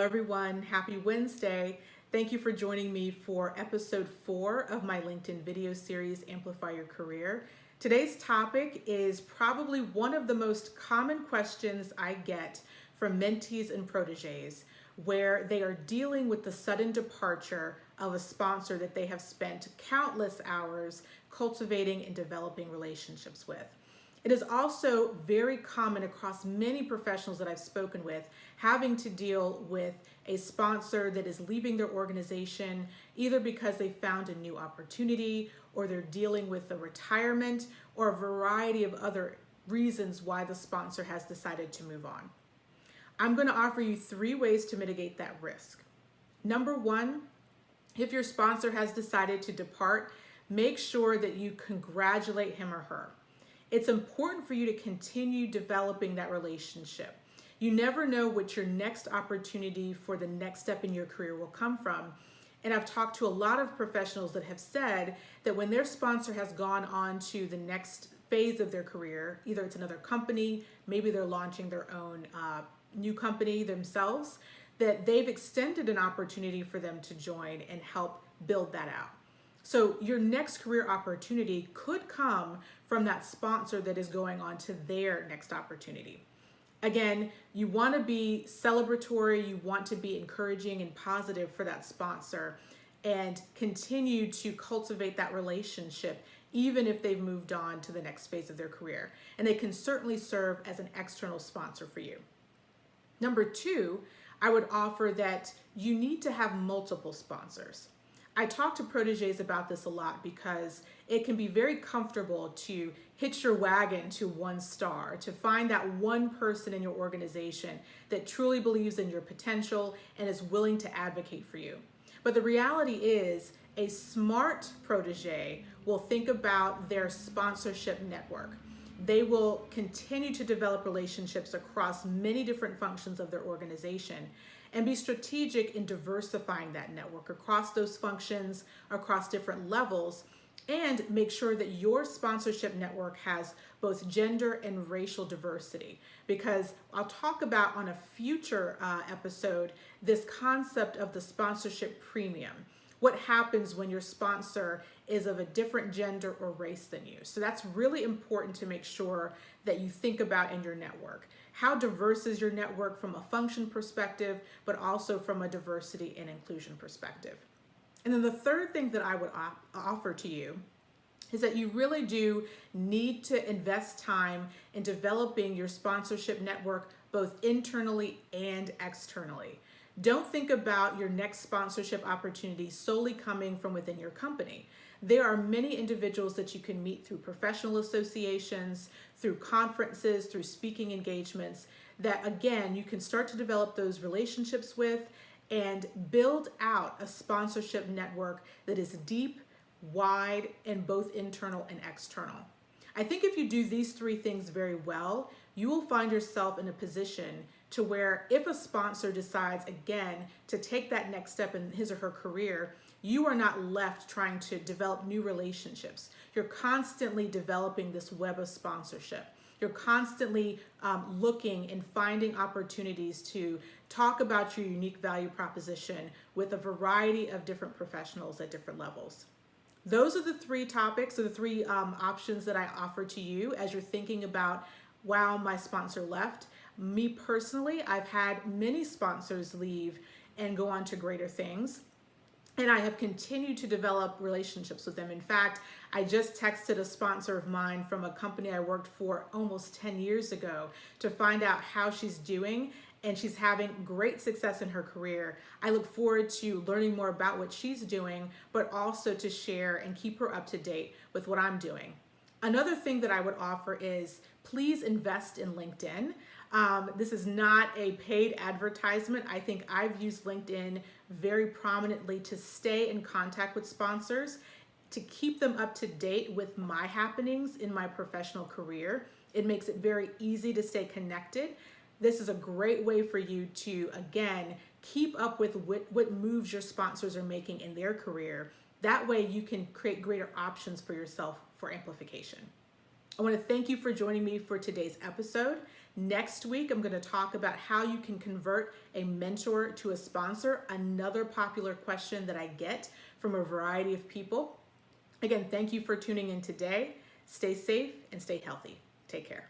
everyone. Happy Wednesday. Thank you for joining me for episode 4 of my LinkedIn video series, Amplify Your Career. Today's topic is probably one of the most common questions I get from mentees and proteges, where they are dealing with the sudden departure of a sponsor that they have spent countless hours cultivating and developing relationships with. It is also very common across many professionals that I've spoken with having to deal with a sponsor that is leaving their organization either because they found a new opportunity or they're dealing with a retirement or a variety of other reasons why the sponsor has decided to move on. I'm going to offer you 3 ways to mitigate that risk. Number 1, if your sponsor has decided to depart, make sure that you congratulate him or her. It's important for you to continue developing that relationship. You never know what your next opportunity for the next step in your career will come from. And I've talked to a lot of professionals that have said that when their sponsor has gone on to the next phase of their career, either it's another company, maybe they're launching their own new company themselves, that they've extended an opportunity for them to join and help build that out. So your next career opportunity could come from that sponsor that is going on to their next opportunity. Again, you want to be celebratory, you want to be encouraging and positive for that sponsor and continue to cultivate that relationship even if they've moved on to the next phase of their career. And they can certainly serve as an external sponsor for you. Number 2, I would offer that you need to have multiple sponsors. I talk to proteges about this a lot because it can be very comfortable to hitch your wagon to one star, to find that one person in your organization that truly believes in your potential and is willing to advocate for you. But the reality is, a smart protege will think about their sponsorship network. They will continue to develop relationships across many different functions of their organization and be strategic in diversifying that network across those functions, across different levels, and make sure that your sponsorship network has both gender and racial diversity. Because I'll talk about on a future episode this concept of the sponsorship premium. What happens when your sponsor is of a different gender or race than you. So that's really important to make sure that you think about in your network. How diverse is your network from a function perspective, but also from a diversity and inclusion perspective. And then the third thing that I would offer to you is that you really do need to invest time in developing your sponsorship network both internally and externally. Don't think about your next sponsorship opportunity solely coming from within your company. There are many individuals that you can meet through professional associations, through conferences, through speaking engagements, that again, you can start to develop those relationships with and build out a sponsorship network that is deep, wide, and both internal and external. I think if you do these 3 things very well, you will find yourself in a position to where if a sponsor decides again to take that next step in his or her career, you are not left trying to develop new relationships. You're constantly developing this web of sponsorship. You're constantly looking and finding opportunities to talk about your unique value proposition with a variety of different professionals at different levels. Those are the 3 topics or the 3 options that I offer to you as you're thinking about, wow, my sponsor left. Me personally, I've had many sponsors leave and go on to greater things. And I have continued to develop relationships with them. In fact, I just texted a sponsor of mine from a company I worked for almost 10 years ago to find out how she's doing, and she's having great success in her career. I look forward to learning more about what she's doing, but also to share and keep her up to date with what I'm doing. Another thing that I would offer is please invest in LinkedIn. This is not a paid advertisement. I think I've used LinkedIn very prominently to stay in contact with sponsors, to keep them up to date with my happenings in my professional career. It makes it very easy to stay connected. This is a great way for you to, again, keep up with what moves your sponsors are making in their career. That way you can create greater options for yourself for amplification. I want to thank you for joining me for today's episode. Next week, I'm going to talk about how you can convert a mentor to a sponsor, another popular question that I get from a variety of people. Again, thank you for tuning in today. Stay safe and stay healthy. Take care.